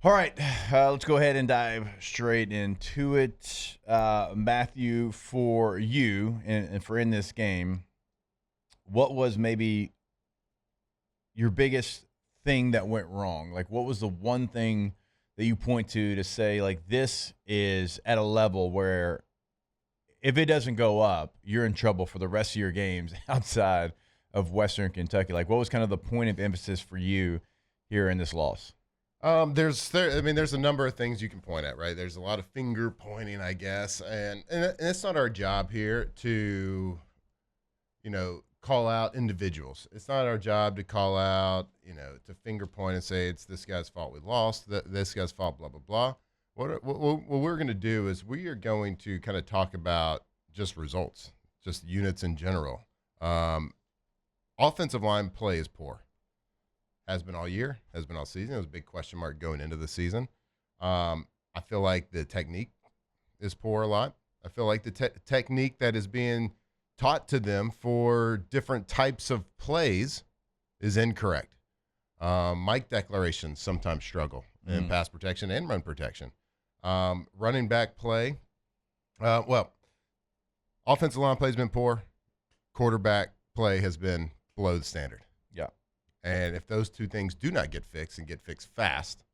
All right, let's go ahead and dive straight into it. Matthew, for you and for in this game, what was maybe your biggest thing that went wrong? Like, what was the one thing that you point to say, like, this is at a level where if it doesn't go up, you're in trouble for the rest of your games outside of Western Kentucky? Like, what was kind of the point of emphasis for you here in this loss? There's a number of things you can point at, right? There's a lot of finger pointing, I guess, and it's not our job here to, call out individuals. It's not our job to call out, to finger point and say it's this guy's fault we lost, this guy's fault, blah blah blah. What we're going to do is we are going to kind of talk about just results, just units in general. Offensive line play is poor. Has been all year, has been all season. It was a big question mark going into the season. I feel like the technique is poor a lot. I feel like the technique that is being taught to them for different types of plays is incorrect. Mic declarations sometimes struggle in pass protection and run protection. Running back play, offensive line play has been poor. Quarterback play has been below the standard. Yeah. And if those two things do not get fixed and get fixed fast,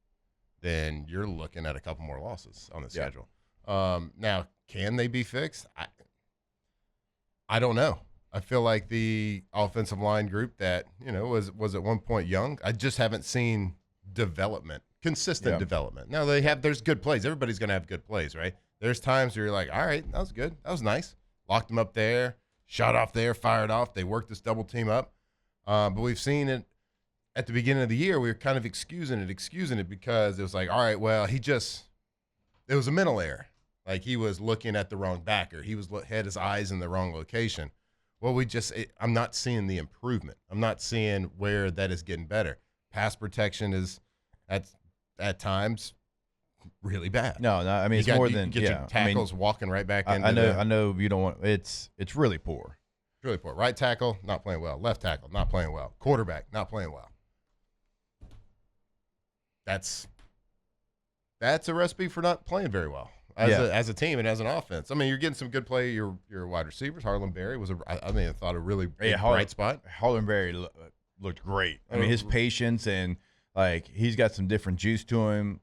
then you're looking at a couple more losses on the schedule. Now, can they be fixed? I don't know. I feel like the offensive line group that, was at one point young, I just haven't seen development, consistent development. Now, there's good plays. Everybody's going to have good plays, right? There's times where you're like, all right, that was good. That was nice. Locked them up there, shot off there, fired off. They worked this double team up. But we've seen it. At the beginning of the year, we were kind of excusing it because it was like, all right, well, it was a mental error. Like he was looking at the wrong backer. He had his eyes in the wrong location. Well, I'm not seeing the improvement. I'm not seeing where that is getting better. Pass protection is at times really bad. No, I mean, it's more than your tackles walking right back into. I know you don't want. It's really poor. Really poor. Right tackle, not playing well. Left tackle, not playing well. Quarterback, not playing well. That's a recipe for not playing very well as a team and as an offense. I mean, you're getting some good play. Your wide receivers, Harlan Berry was I thought a really bright spot. Harlan Berry looked great. I mean, his patience and he's got some different juice to him.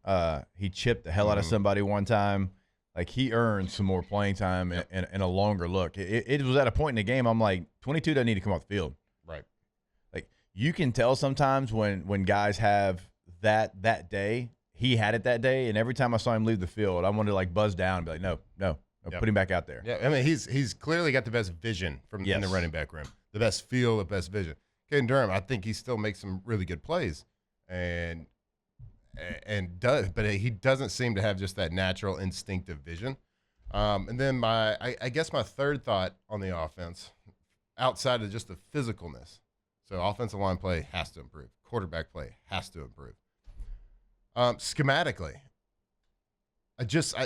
He chipped the hell out of somebody one time. Like, he earned some more playing time and a longer look. It was at a point in the game, I'm like, 22 doesn't need to come off the field. Right. Like, you can tell sometimes when guys have that day. He had it that day, and every time I saw him leave the field, I wanted to, buzz down and be like, no, put him back out there. Yeah, I mean, he's clearly got the best vision in the running back room, the best feel, the best vision. Caden Durham, I think he still makes some really good plays, but he doesn't seem to have just that natural instinctive vision. And then I guess my third thought on the offense, outside of just the physicalness, so offensive line play has to improve, quarterback play has to improve. Schematically,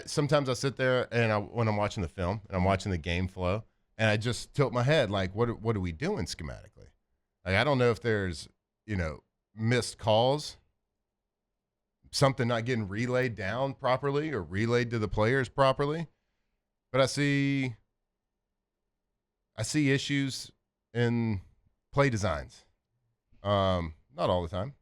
sometimes I sit there and when I'm watching the film and I'm watching the game flow, and I just tilt my head like, what are we doing schematically? Like, I don't know if there's missed calls, something not getting relayed down properly or relayed to the players properly, but I see issues in play designs. Not all the time.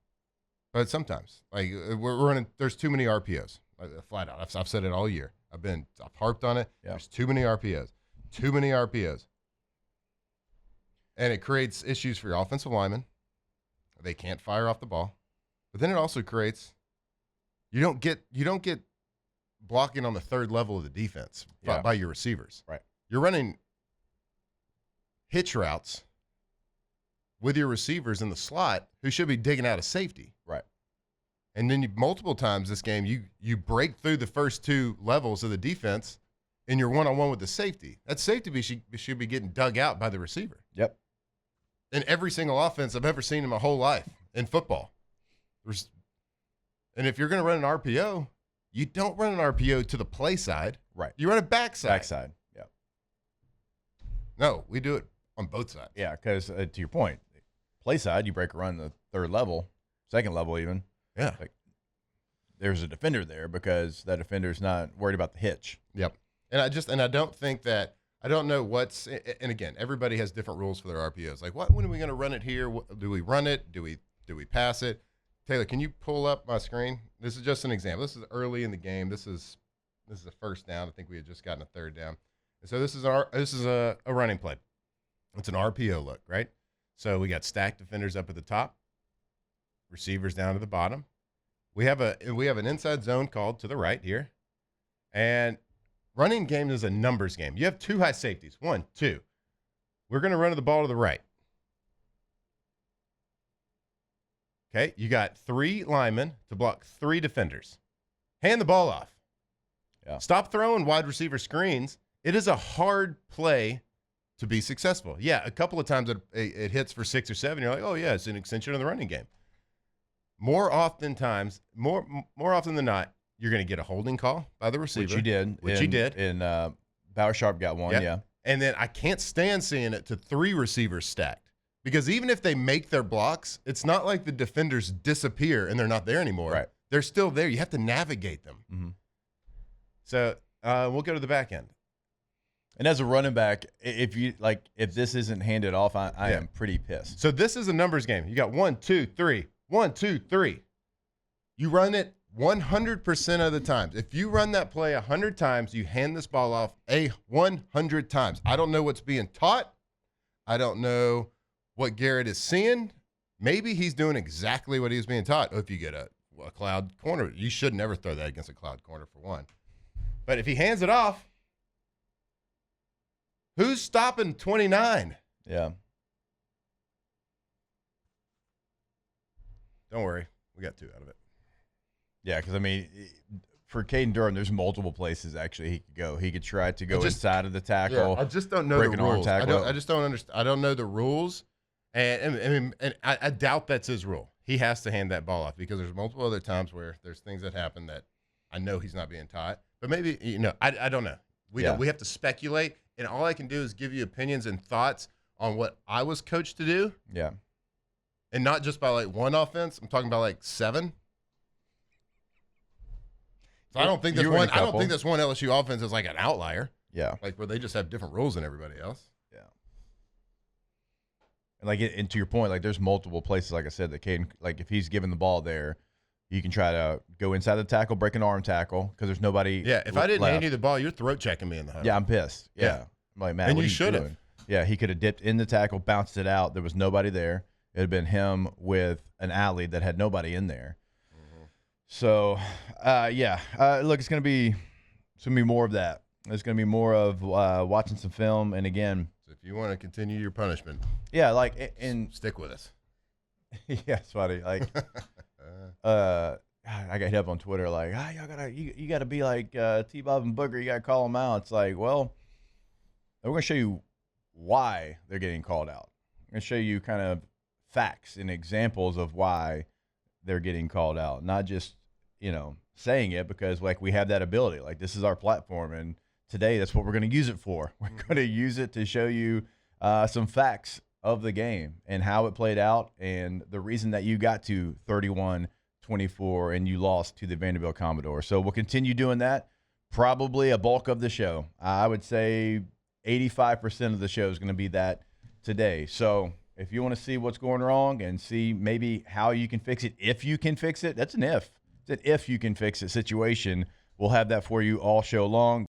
But sometimes, we're running, there's too many RPOs, flat out. I've said it all year. I've harped on it. Yeah. There's too many RPOs, and it creates issues for your offensive linemen. They can't fire off the ball, but then it also creates you don't get blocking on the third level of the defense by your receivers. Right, you're running hitch routes with your receivers in the slot who should be digging out of safety. Right. And then multiple times this game, you break through the first two levels of the defense and you're one-on-one with the safety. That safety should be getting dug out by the receiver. Yep. In every single offense I've ever seen in my whole life in football. And if you're going to run an RPO, you don't run an RPO to the play side. Right. You run a backside. Backside, yeah. No, we do it on both sides. Yeah, because to your point, play side, you break a run the third level, second level even. Yeah. there's a defender there because that defender's not worried about the hitch. Yep. And I don't think that I don't know what's and again, everybody has different rules for their RPOs. Like when are we going to run it here? Do we run it? Do we pass it? Taylor, can you pull up my screen? This is just an example. This is early in the game. This is a first down. I think we had just gotten a third down. And so this is a running play. It's an RPO look, right? So we got stacked defenders up at the top, receivers down to the bottom. We have an inside zone called to the right here. And running game is a numbers game. You have two high safeties. 1, 2. We're going to run the ball to the right. Okay, you got 3 linemen to block 3 defenders. Hand the ball off. Yeah. Stop throwing wide receiver screens. It is a hard play to be successful. Yeah, a couple of times it hits for 6 or 7. You're like, oh yeah, it's an extension of the running game. More often than not, you're going to get a holding call by the receiver. Which you did. And Bauer Sharp got one, yeah. And then I can't stand seeing it to 3 receivers stacked. Because even if they make their blocks, it's not like the defenders disappear and they're not there anymore. Right. They're still there. You have to navigate them. Mm-hmm. So we'll go to the back end. And as a running back, if this isn't handed off, I am pretty pissed. So this is a numbers game. You got 1, 2, 3. 1, 2, 3. You run it 100% of the times. If you run that play 100 times, you hand this ball off 100 times. I don't know what's being taught. I don't know what Garrett is seeing. Maybe he's doing exactly what he was being taught. If you get a cloud corner, you should never throw that against a cloud corner for one. But if he hands it off, who's stopping 29? Yeah. Don't worry. We got 2 out of it. Yeah, because, for Caden Durham, there's multiple places actually he could go. He could try to go inside of the tackle. Yeah, I just don't know the rules. I just don't understand. I don't know the rules. And I doubt that's his rule. He has to hand that ball off because there's multiple other times where there's things that happen that I know he's not being taught. But maybe, I don't know. We have to speculate. And all I can do is give you opinions and thoughts on what I was coached to do. Yeah. And not just by one offense. I'm talking about 7. So I don't think this one LSU offense is an outlier. Yeah. Where they just have different rules than everybody else. Yeah. And to your point, there's multiple places, like I said, that Caden, if he's given the ball there, you can try to go inside the tackle, break an arm tackle, because there's nobody. Yeah, if I didn't hand you the ball, you're throat checking me in the huddle. Yeah, I'm pissed. Yeah. I'm like, Matt, and what you are should have. Doing? Yeah, he could have dipped in the tackle, bounced it out. There was nobody there. It had been him with an alley that had nobody in there. Mm-hmm. So, look, it's gonna be more of that. It's gonna be more of watching some film, and again. So if you want to continue your punishment, yeah, and stick with us. Yeah, it's funny. I got hit up on Twitter y'all you gotta be like T-Bob and Booger. You gotta call them out. It's well, we're gonna show you why they're getting called out. I'm gonna show you kind of facts and examples of why they're getting called out, not just saying it because we have that ability. This is our platform, and today that's what we're going to use it for. We're going to use it to show you some facts of the game and how it played out, and the reason that you got to 31-24 and you lost to the Vanderbilt Commodores. So we'll continue doing that. Probably a bulk of the show. I would say 85% of the show is going to be that today. So if you want to see what's going wrong and see maybe how you can fix it, if you can fix it, that's an if. It's an if you can fix it situation. We'll have that for you all show long.